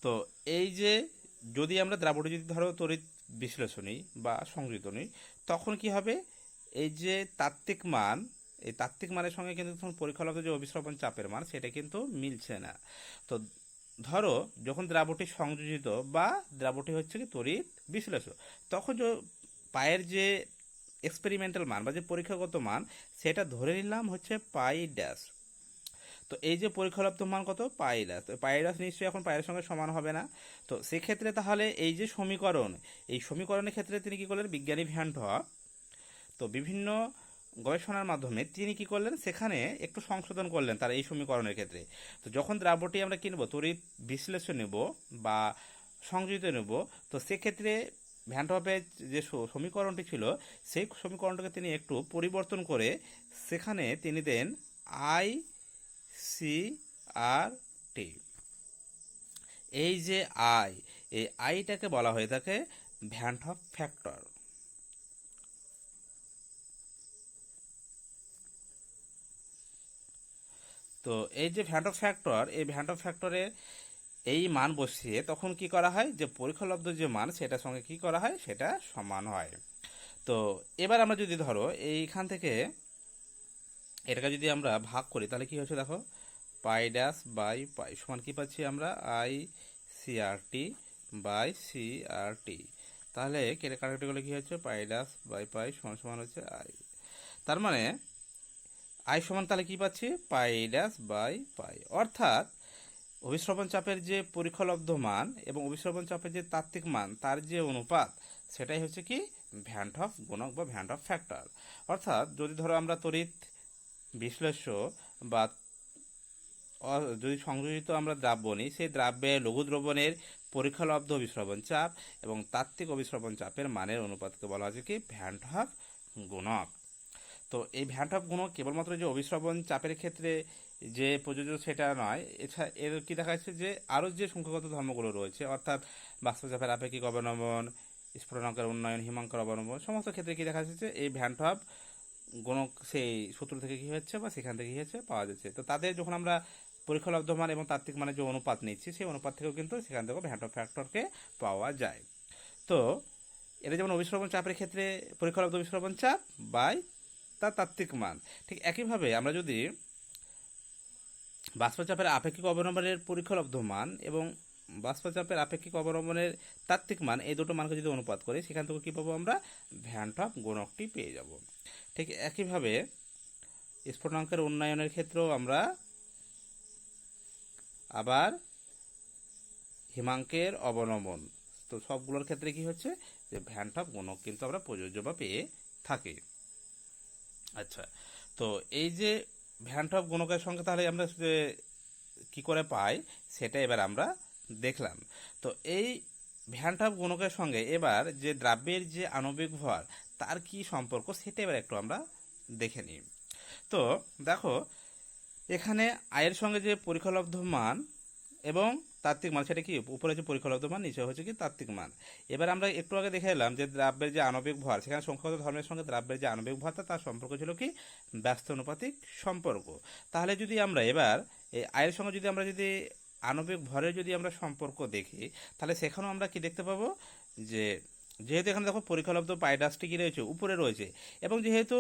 তো এই যে যদি আমরা দ্রাবটি যদি ধরো তড়িৎ বিশ্লেষণী বা সংযোজনী, তখন কি হবে এই যে তাত্ত্বিক মান, এই তাত্ত্বিক মানের সঙ্গে কিন্তু তখন পরীক্ষালব্ধ যে অভিস্রবণ চাপের মান সেটা কিন্তু মিলছে না। তো ধরো যখন দ্রাবটি সংযোজিত বা দ্রাবটি হচ্ছে কি তড়িৎ বিশ্লেষণ, তখন যে পায়ের যে এক্সপেরিমেন্টাল মান বা যে পরীক্ষাগত মান সেটা ধরে নিলাম হচ্ছে পাই ড্যাশ। তো এই যে পরীক্ষালব্ধ মান কত পাই ড্যাশ, তো পাই ড্যাশ নিশ্চয়ই এখন পায়ের সঙ্গে সমান হবে না। তো সেক্ষেত্রে তাহলে এই যে সমীকরণ, এই সমীকরণের ক্ষেত্রে তিনি কি করলেন বিজ্ঞানী ভ্যান হফ, তো বিভিন্ন গবেষণার মাধ্যমে তিনি কি করলেন সেখানে একটু সংশোধন করলেন তার এই সমীকরণের ক্ষেত্রে। তো যখন দ্রাবটি আমরা কিনবো তড়িৎ বিশ্লেষণ নেব বা সংযোজিত নেব, তো সেক্ষেত্রে ভ্যান হফের যে সমীকরণটি ছিল সেই সমীকরণটাকে তিনি একটু পরিবর্তন করে সেখানে তিনি দেন আই সি আর টি। এই যে আই, এই আইটাকে বলা হয়ে থাকে ভ্যান হফ ফ্যাক্টর। তো এই যে ভ্যান হফ ফ্যাক্টর, এই ভ্যান হফ ফ্যাক্টরে এই মান বসিয়ে তখন কি করা হয় যে পরীক্ষালব্ধ যে মান সেটার সঙ্গে কি করা হয় সেটা সমান হয়। তো এবার আমরা যদি ধরো এইখান থেকে এটাকে যদি আমরা ভাগ করি তাহলে কি হচ্ছে দেখো পাই ড্যাশ বাই পাই সমান কি পাচ্ছি আমরা আই সিআরটি বাই সিআরটি। তাহলে কেটে কাটাকাটি করলে কি হচ্ছে পাই ড্যাশ বাই পাই সমান সমান হচ্ছে আই। তার মানে আই সমান তাহলে কি পাচ্ছি পাই ড্যাশ বাই পাই, অর্থাৎ অভিস্রবণ চাপের যে পরীক্ষালব্ধ মান এবং অভিস্রবণ চাপের যে তাত্ত্বিক মান তার যে অনুপাত সেটাই হচ্ছে কি ভ্যান হফ গুণক বা ভ্যান হফ ফ্যাক্টর। অর্থাৎ যদি ধরো আমরা তড়িৎ বিশ্লেষ্য বা যদি সংযোজিত আমরা দ্রাব্য নিই, সেই দ্রাব্যের লঘু দ্রবণের পরীক্ষালব্ধ অভিস্রবণ চাপ এবং তাত্ত্বিক অভিস্রবণ চাপের মানের অনুপাতকে বলা হচ্ছে কি ভ্যান হফ গুণক। তো এই ভ্যান হফ গুণক কেবলমাত্র যে অভিস্রবণ চাপের ক্ষেত্রে যে প্রযোজ্য সেটা নয়, এছাড়া এর কি দেখা যাচ্ছে যে আরও যে সংখ্যাগত ধর্মগুলো রয়েছে, অর্থাৎ বাষ্পচাপের আপেক্ষিক অবনমন, স্ফুটনাঙ্কের উন্নয়ন, হিমাঙ্কের অবনমন, সমস্ত ক্ষেত্রে কি দেখা যাচ্ছে এই ভ্যান হফ গুণক সেই সূত্র থেকে কি হচ্ছে বা সেখান থেকে কি হচ্ছে পাওয়া যাচ্ছে। তো তাদের যখন আমরা পরীক্ষালব্ধ মান এবং তাত্ত্বিক মানের যে অনুপাত নিচ্ছি সেই অনুপাত থেকেও কিন্তু সেখান থেকেও ভ্যান হফ ফ্যাক্টরকে পাওয়া যায়। তো এটা যেমন অভিস্রবণ চাপের ক্ষেত্রে পরীক্ষালব্ধ অভিস্রবণ চাপ বাই তার তাত্ত্বিক মান, ঠিক একইভাবে আমরা যদি বাষ্পচাপের আপেক্ষিক অবলম্বনের পরীক্ষালব্ধ মান এবং বাষ্পচাপের আপেক্ষিক অবলম্বনের তাত্ত্বিক মান এই দুটো মানকে যদি অনুপাত করি সেখান থেকে কী পাবো আমরা ভ্যান হফ গুণকটি পেয়ে যাব। ঠিক একইভাবে স্ফুটনাঙ্কের উন্নয়নের ক্ষেত্রেও আমরা আবার হিমাঙ্কের অবনমন, তো সবগুলোর ক্ষেত্রে কি হচ্ছে যে ভ্যান হফ গুণক কিন্তু আমরা প্রযোজ্য বা পেয়ে থাকি। আচ্ছা, তো এই যে ভ্যান হফ গুণকের সঙ্গে তাহলে আমরা কি করে পাই সেটা এবার আমরা দেখলাম। তো এই ভ্যান হফ গুণকের সঙ্গে এবার যে দ্রাব্যের যে আণবিক ভর তার কি সম্পর্ক সেটা এবার একটু আমরা দেখে নিই। তো দেখো এখানে আয়ের সঙ্গে যে পরীক্ষালব্ধ মান এবং তাত্ত্বিক মান সেটা কি উপরে যে পরীক্ষালব্ধ মান নিচে হচ্ছে কি তাত্ত্বিক মান। এবার আমরা একটু আগে দেখে এলাম যে দ্রাব্যের যে আণবিক ভর সেখানে সংখ্যাগত ধর্মের সঙ্গে দ্রাব্যের যে আণবিক ভরটা তার সম্পর্ক ছিল কি ব্যস্ত অনুপাতিক সম্পর্ক। তাহলে যদি আমরা এবার এই আয়ের সঙ্গে যদি আমরা যদি আণবিক ভরের যদি আমরা সম্পর্ক দেখি তাহলে সেখানেও আমরা কি দেখতে পাবো যে যেহেতু এখানে দেখো পরীক্ষালব্ধ পাই ড্যাশটি কি রয়েছে উপরে রয়েছে এবং যেহেতু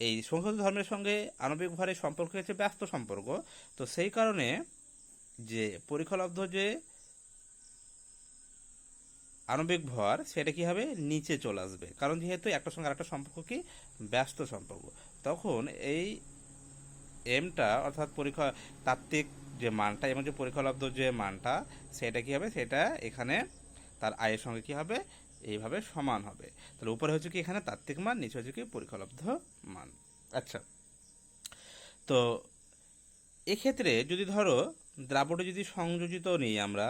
এই সংহত ধর্মের সঙ্গে আণবিক ভরের সম্পর্ক হচ্ছে ব্যস্ত সম্পর্ক। তো সেই কারণে যে পরিখলব্ধ যে আণবিক ভর সেটা কি হবে, নিচে চলে আসবে, কারণ যেহেতু একটা সঙ্গে আরেকটা সম্পর্ক কি ব্যস্ত সম্পর্ক। তখন এই এমটা অর্থাৎ তাত্ত্বিক যে মানটা এবং যে পরিখলব্ধ যে মানটা সেটা কি হবে, সেটা এখানে তার আয়ের সঙ্গে কি হবে, এইভাবে সমান হবে। তাহলে উপরে হচ্ছে কি এখানে তাত্ত্বিক মান, নিচে হচ্ছে কি পরিখলব্ধ মান। আচ্ছা, তো এক্ষেত্রে যদি ধরো দ্রাবকে যদি সংযোজিত নিই আমরা,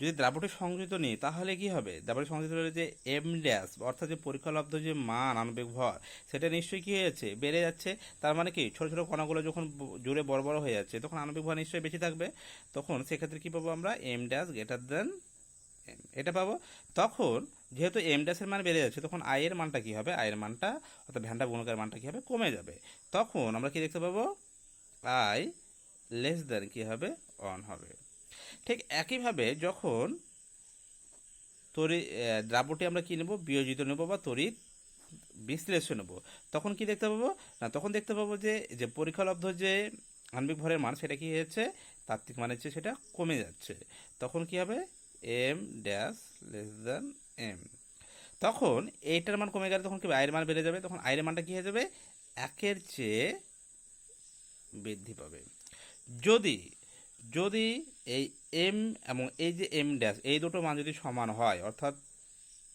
যদি দ্রাবকে সংযোজিত নিই তাহলে কি হবে, দ্রাবকে সংযোজিত হলে যে এম ড্যাশ অর্থাৎ যে পরিখলব্ধ যে মান আণবিক ভর সেটা নিশ্চয়ই কি হয়েছে, বেড়ে যাচ্ছে। তার মানে কি ছোট ছোট কণাগুলো যখন জুড়ে বড় বড় হয়ে যাচ্ছে তখন আণবিক ভর নিশ্চয়ই বেশি থাকবে। তখন সেক্ষেত্রে কি পাবো আমরা, M dash greater than M, এটা পাবো। তখন যেহেতু এম ড্যাশের মান বেড়ে যাচ্ছে তখন আই এর মানটা কি হবে, আই এর মানটা অর্থাৎ ভ্যান ডার গুণকের মানটা কি হবে, কমে যাবে। তখন আমরা কি দেখতে পাবো, আই লেস দেন কি হবে, অন হবে। ঠিক একইভাবে যখন দ্রাবটি আমরা কি নেব, বিয়োজিত নেব বা তড়িৎ বিশ্লেষণ নেব, তখন কি দেখতে পাবো না, তখন দেখতে পাবো যে যে পরিখলব্ধ যে আণবিক ভরের মান সেটা কি হয়েছে, তাত্ত্বিক মানের চেয়ে সেটা কমে যাচ্ছে। তখন কি হবে, M dash less than M. তখন এইটার মান কমে গেলে তখন কি আয়ের মান বেড়ে যাবে, তখন আয়ের মানটা কি হয়ে যাবে, একের চেয়ে বৃদ্ধি পাবে। যদি যদি এই এম এবং এই যে এম ড্যাশ এই দুটো মান যদি সমান হয়, অর্থাৎ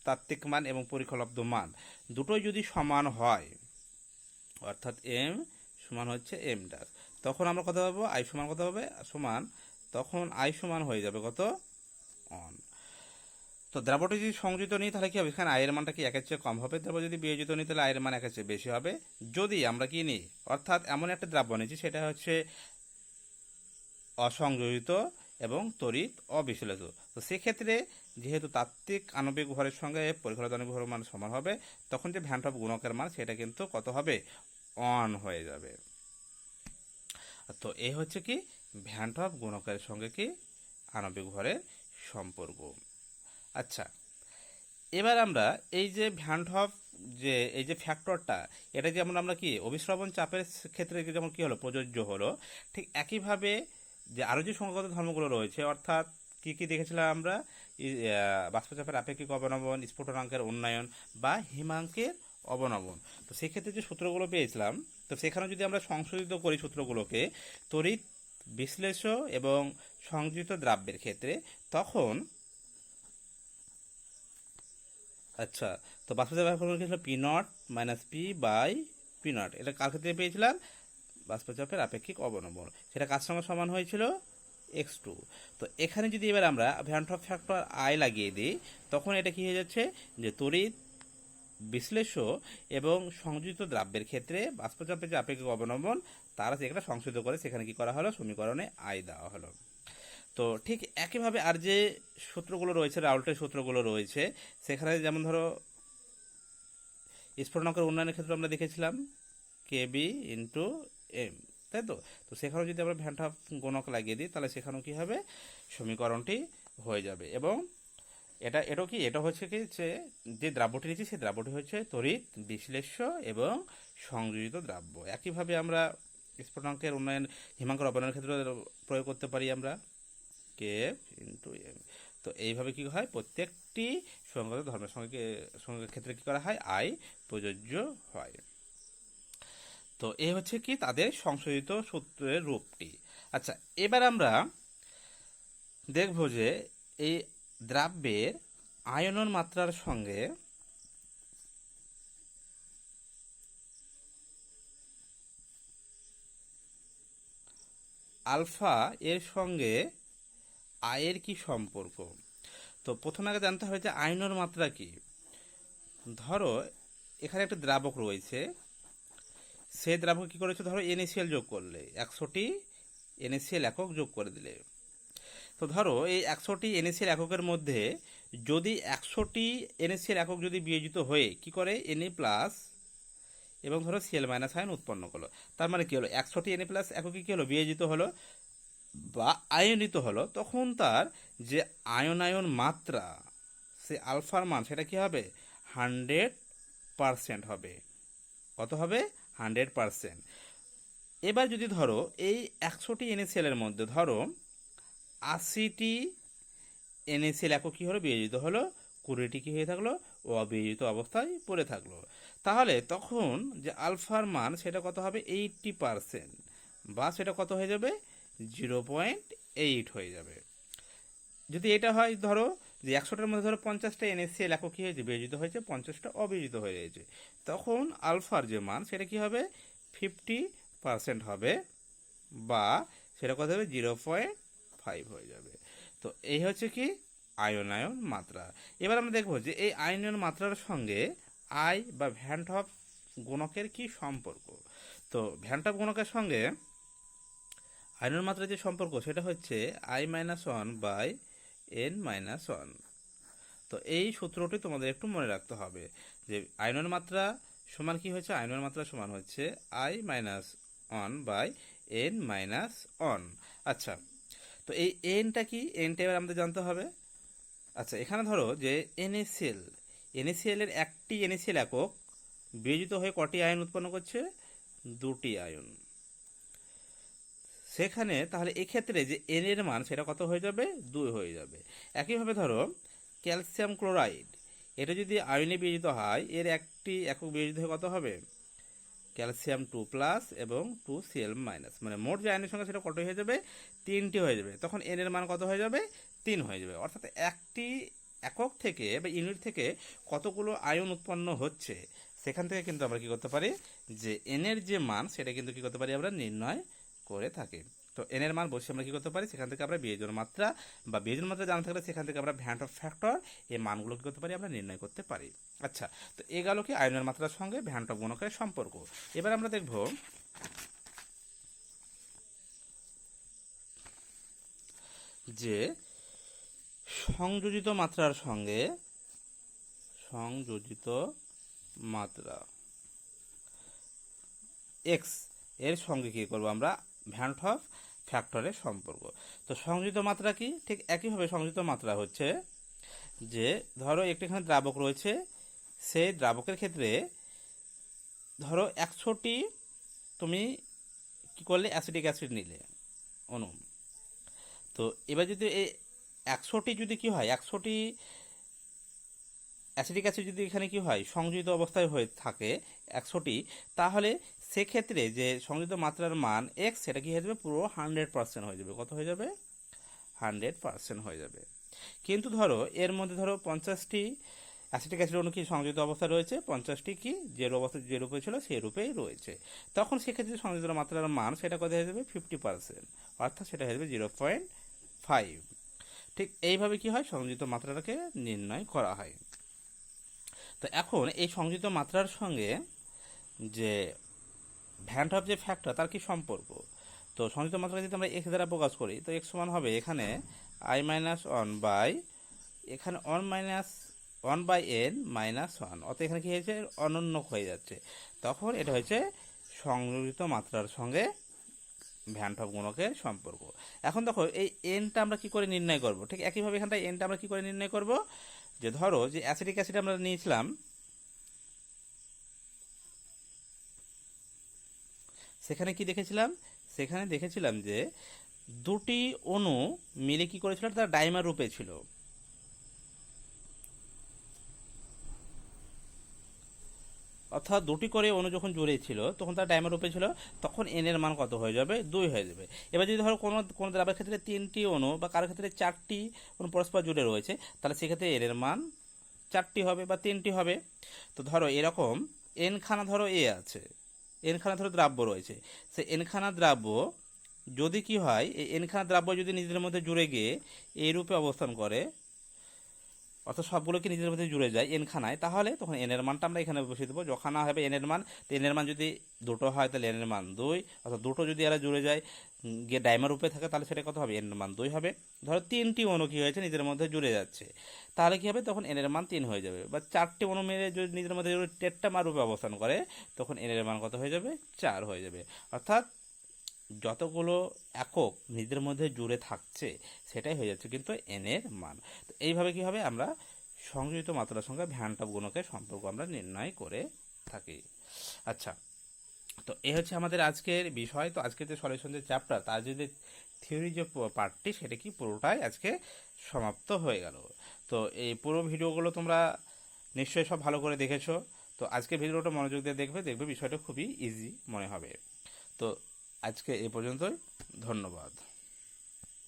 তাত্ত্বিক মান এবং পরিখলব্ধ মান দুটোই যদি সমান হয়, অর্থাৎ এম সমান হচ্ছে এম ড্যাশ, তখন আমরা কত পাবো, আই সমান কত হবে, সমান, তখন আই সমান হয়ে যাবে কত, অন। তো দ্রাবটি যদি সংযোজিত নিই তাহলে কি হবে, এখানে আয়ের মানটা কি একের চেয়ে কম হবে, দ্রাবক যদি বিয়োজিত নিই তাহলে আয়ের মান একের চেয়ে বেশি হবে। যদি আমরা কি নিই, অর্থাৎ এমন একটা দ্রাব্য নিচ্ছি সেটা হচ্ছে অসংযোজিত এবং তড়িৎ অবিশ্লেষিত, তো সেক্ষেত্রে যেহেতু তাত্ত্বিক আণবিক ভরের সঙ্গে পরিখলব্ধ আণবিক ভরের মান সমান হবে, তখন যে ভ্যান টপ গুণকের মান সেটা কিন্তু কত হবে, অন হয়ে যাবে। তো এই হচ্ছে কি ভ্যান টপ গুণকের সঙ্গে কি আণবিক ভরের সম্পর্ক। আচ্ছা, এবার আমরা এই যে ভ্যান টপ যে এই যে ফ্যাক্টরটা, এটা যেমন আমরা কি অভিস্রবণ চাপের ক্ষেত্রে যেমন কি হলো প্রযোজ্য হলো, ঠিক একইভাবে যে আরও যে সংখ্যাগত ধর্মগুলো রয়েছে, অর্থাৎ কি কি দেখেছিলাম আমরা, বাষ্পচাপের আপেক্ষিক অবনমন, স্ফুটনাঙ্কের উন্নয়ন বা হিমাঙ্কের অবনমন, তো সেক্ষেত্রে যে সূত্রগুলো পেয়েছিলাম, তো সেখানে যদি আমরা সংশোধিত করি সূত্রগুলোকে তড়িৎ বিশ্লেষ্য এবং সংযোজিত দ্রাব্যের ক্ষেত্রে, তখন আচ্ছা, তো বাষ্পচাপের ফর্মুলা কি ছিল, P naught minus P by P naught, এটা কার ক্ষেত্রে পেয়েছিলাম, বাষ্পচাপের আপেক্ষিক অবনমন, সেটা কার সঙ্গে সমান হয়েছিল, x2। তো এখানে যদি এবার আমরা ভ্যান টপ ফ্যাক্টর আই লাগিয়ে দিই, তখন এটা কি হয়ে যাচ্ছে যে তড়িৎ বিশ্লেষ্য এবং সংযোজিত দ্রাব্যের ক্ষেত্রে বাষ্পচাপের যে আপেক্ষিক অবনমন তারা সেখানে সংশোধিত করে সেখানে কি করা হলো, সমীকরণে আই দেওয়া হলো। তো ঠিক একইভাবে আর যে সূত্রগুলো রয়েছে, রাউল্টের সূত্রগুলো রয়েছে, সেখানে যেমন ধরো স্ফুটনাঙ্কের উন্নয়নের ক্ষেত্রে আমরা দেখেছিলাম কে বি ইন্টু এম, তাই তো। তো সেখানেও যদি আমরা ভ্যান টপ গুণক লাগিয়ে দিই তাহলে সেখানেও কি হবে, সমীকরণটি হয়ে যাবে। এবং এটাও কি, এটা হচ্ছে কি যে দ্রাব্যটি নিচ্ছি সেই দ্রাব্যটি হচ্ছে তড়িৎ বিশ্লেষ্য এবং সংযোজিত দ্রাব্য। একইভাবে আমরা স্ফুটনাঙ্কের উন্নয়ন হিমাঙ্কের অবনয়নের ক্ষেত্রে প্রয়োগ করতে পারি আমরা কে ইন্টু এম। তো এইভাবে কি হয়, প্রত্যেকটি সংগত ধর্মের সঙ্গে ক্ষেত্রে কি করা হয়, আই প্রযোজ্য হয়। তো এই হচ্ছে কি তাদের সংশোধিত সূত্রের রূপটি। আচ্ছা, এবার আমরা দেখব যে এই দ্রাব্যের আয়নন মাত্রার সঙ্গে আলফা এর সঙ্গে আয়ের কি সম্পর্ক। তো প্রথমে আগে জানতে হবে যে আয়নন মাত্রা কি। ধরো এখানে একটা দ্রাবক রয়েছে, সে দ্রাবক কি করেছে, ধরো NaCl যোগ করলে 100টি NaCl একক যোগ করে দিলে, তো ধরো এই 100টি NaCl এককের মধ্যে যদি 100টি NaCl একক যদি বিয়োজিত হয়ে কি করে Na প্লাস এবং ধরো Cl মাইনাস আয়ন উৎপন্ন করলো, তার মানে কি হলো 100টি Na প্লাস এককে কি হলো, বিয়োজিত হলো বা আয়নিত হলো, তখন তার যে আয়নায়ন মাত্রা সে আলফার মান সেটা কি হবে 100% হবে। কত হবে 100%। এবার যদি ধরো এই 100টি NaCl এর মধ্যে ধরো 80টি NaCl একক কী হলো বিয়োজিত হলো, 20টি কী হয়ে থাকলো অবিয়োজিত অবস্থায় পড়ে থাকলো। তাহলে তখন যে আলফার মান সেটা কত হবে 80%, বা সেটা কত হয়ে যাবে 0.8 হয়ে যাবে। যদি এটা হয় ধরো যে 100টার মধ্যে ধরো 50টা NaCl একক কী হয়েছে বিয়োজিত হয়েছে, 50টা অবিয়োজিত হয়ে রয়েছে, তখন আলফার যে মান সেটা কি হবে 50% হবে, বা সেটা কত হবে 0.5 হয়ে যাবে। তো এই হচ্ছে কি আয়নায়ন মাত্রা। এবার আমরা দেখব যে এই আয়নায়ন মাত্রার সঙ্গে আই বা ভ্যান টপ গুণকের কি সম্পর্ক। তো ভ্যান টপ গুণকের সঙ্গে আয়নায়ন মাত্রার যে সম্পর্ক সেটা হচ্ছে I-1/N-1। তো এই সূত্রটি তোমাদের একটু মনে রাখতে হবে যে আয়নায়ন মাত্রা সমান কি হচ্ছে, আয়নায়ন মাত্রা সমান হচ্ছে I-1/N-1। আচ্ছা, তো এই এনটা কি, এনটা এবার আমাদের জানতে হবে। আচ্ছা, এখানে ধরো যে NaCl এর একটি NaCl একক বিয়োজিত হয়ে কটি আয়ন উৎপন্ন করছে, 2টি আয়ন। সেখানে তাহলে এক্ষেত্রে যে এন এর মান সেটা কত হয়ে যাবে 2 হয়ে যাবে। একইভাবে ধরো ক্যালসিয়াম ক্লোরাইড, এটা যদি আয়নে বিয়োজিত হয় এর একটি একক বিয়োজিত হয়ে কত হবে ক্যালসিয়াম 2+ এবং 2Cl-, মানে মোট যে আয়নের সংখ্যা সেটা কত হয়ে যাবে 3টি হয়ে যাবে। তখন এন এর মান কত হয়ে যাবে 3 হয়ে যাবে। অর্থাৎ একটি একক থেকে বা ইউনিট থেকে কতগুলো আয়ন উৎপন্ন হচ্ছে সেখান থেকে কিন্তু আমরা কি করতে পারি যে এন এর যে মান সেটা কিন্তু কি করতে পারি আমরা নির্ণয় করে থাকি। তো এন এর মান বসে আমরা কি করতে পারি, সেখান থেকে আমরা বিয়োজন মাত্রা বা বিয়োজন মাত্রা জানা থাকলে সেখান থেকে আমরা ভ্যান টপ ফ্যাক্টর এই মানগুলো কি করতে পারি আমরা নির্ণয় করতে পারি। আচ্ছা, তো এই গেল কি আয়নের মাত্রার সঙ্গে ভ্যান টপ গুণকের সম্পর্ক। এবার আমরা দেখব যে সংযোজিত মাত্রার সঙ্গে সংযোজিত মাত্রা এক্স এর সঙ্গে কি করব আমরা ভ্যান টপ ফ্যাক্টরের সম্পর্ক। তো সংযোজিত মাত্রা কি, ঠিক একইভাবে সংযোজিত মাত্রা হচ্ছে যে ধরো একটিখানে দ্রাবক রয়েছে, সেই দ্রাবকের ক্ষেত্রে ধরো 100টি তুমি কি করলে অ্যাসিটিক অ্যাসিড নিলে অনু। তো এবার যদি এই 100টি যদি কি হয় 100টি অ্যাসিটিক অ্যাসিড যদি এখানে কি হয় সংযোজিত অবস্থায় হয়ে থাকে 100টি, তাহলে সেক্ষেত্রে যে সংযোজিত মাত্রার মান এক্স সেটা কি হয়ে যাবে পুরো 100% হয়ে যাবে। কত হয়ে যাবে 100% হয়ে যাবে। কিন্তু ধরো এর মধ্যে ধরো 50টি অ্যাসিটিক অ্যাসিড অণু কি সংযোজিত অবস্থায় রয়েছে, 50টি কি যে অবস্থা যে রূপে ছিল সেই রূপেই রয়েছে, তখন সেক্ষেত্রে সংযোজিত মাত্রার মান সেটা কত হয়ে যাবে 50%, অর্থাৎ সেটা হয়ে যাবে 0.5। ঠিক এইভাবে কি হয় সংযোজিত মাত্রাটাকে নির্ণয় করা হয়। তো এখন এই সংযোজিত মাত্রার সঙ্গে যে ভ্যান টপ যে ফ্যাক্টর তার কি সম্পর্ক। তো সংযোজিত মাত্রা যদি আমরা এক্স দ্বারা প্রকাশ করি তো এক্স সমান হবে এখানে I-1 এখানে 1/N-1, অর্থাৎ এখানে কি হয়েছে অনন্যক হয়ে যাচ্ছে, তখন এটা হচ্ছে সংযোজিত মাত্রার সঙ্গে ভ্যান টপ গুণকের সম্পর্ক। এখন দেখো এই এনটা আমরা কি করে নির্ণয় করব, ঠিক একইভাবে এখানটায় এনটা আমরা কি করে নির্ণয় করব, যে ধরো যে অ্যাসিটিক অ্যাসিড আমরা নিয়েছিলাম সেখানে কি দেখেছিলাম, সেখানে দেখেছিলাম যে 2টি অণু মিলে কি করেছিল তারা ডাইমার রূপে ছিল। অর্থাৎ 2টি করে অণু যখন জুড়ে ছিল তখন তার ডাইমার রূপে ছিল, তখন এন এর মান কত হয়ে যাবে 2 হয়ে যাবে। এবার যদি ধরো কোনো দ্রাবের ক্ষেত্রে 3টি অণু বা কারোর ক্ষেত্রে 4টি অণু পরস্পর জুড়ে রয়েছে, তাহলে সেক্ষেত্রে এন এর মান 4টি হবে বা 3টি হবে। তো ধরো এরকম এনখানা ধরো এ আছে, এনখানা ধরো দ্রাব্য রয়েছে, সে এনখানা দ্রাব্য যদি কি হয় এই এনখানা দ্রাব্য যদি নিজেদের মধ্যে জুড়ে গিয়ে এই রূপে অবস্থান করে, অর্থাৎ সবগুলোকে নিজের মধ্যে জুড়ে যায় এনখানায়, তাহলে তখন এন এর মানটা আমরা এখানে বসিয়ে দেবো। যখন না হবে এন এর মান, তো এন এর মান যদি 2 হয় তাহলে এন এর মান 2, অর্থাৎ 2 যদি এরা জুড়ে যায় গিয়ে ডাইমার রূপে থাকে তাহলে সেটা কত হবে এন এর মান 2 হবে। ধরো 3টি অণু কি হয়েছে নিজের মধ্যে জুড়ে যাচ্ছে, তাহলে কি হবে তখন এন এর মান 3 হয়ে যাবে। বা 4টি অণু মিলে যদি নিজের মধ্যে টেট্রামার রূপে অবস্থান করে তখন এন এর মান কত হয়ে যাবে 4 হয়ে যাবে। অর্থাৎ যতগুলো একক নিজের মধ্যে জুড়ে থাকছে সেটাই হয়ে যাচ্ছে কিন্তু এন এর মান। তো এইভাবে কি হবে আমরা সংযোজিত মাত্রা সংখ্যা ভ্যান টপ গুণকের সম্পর্ক আমরা নির্ণয় করে থাকি। আচ্ছা, তো এ হচ্ছে আমাদের আজকের বিষয়। তো আজকের যে সলিউশন যে চ্যাপ্টার, তার যে থিওরি যে পার্টটি, সেটা কি পুরোটাই আজকে সমাপ্ত হয়ে গেল। তো এই পুরো ভিডিওগুলো তোমরা নিশ্চয়ই সব ভালো করে দেখেছো। তো আজকের ভিডিওটা মনোযোগ দিয়ে দেখবে বিষয়টা খুবই ইজি মনে হবে। তো আজকে এ পর্যন্তই, ধন্যবাদ।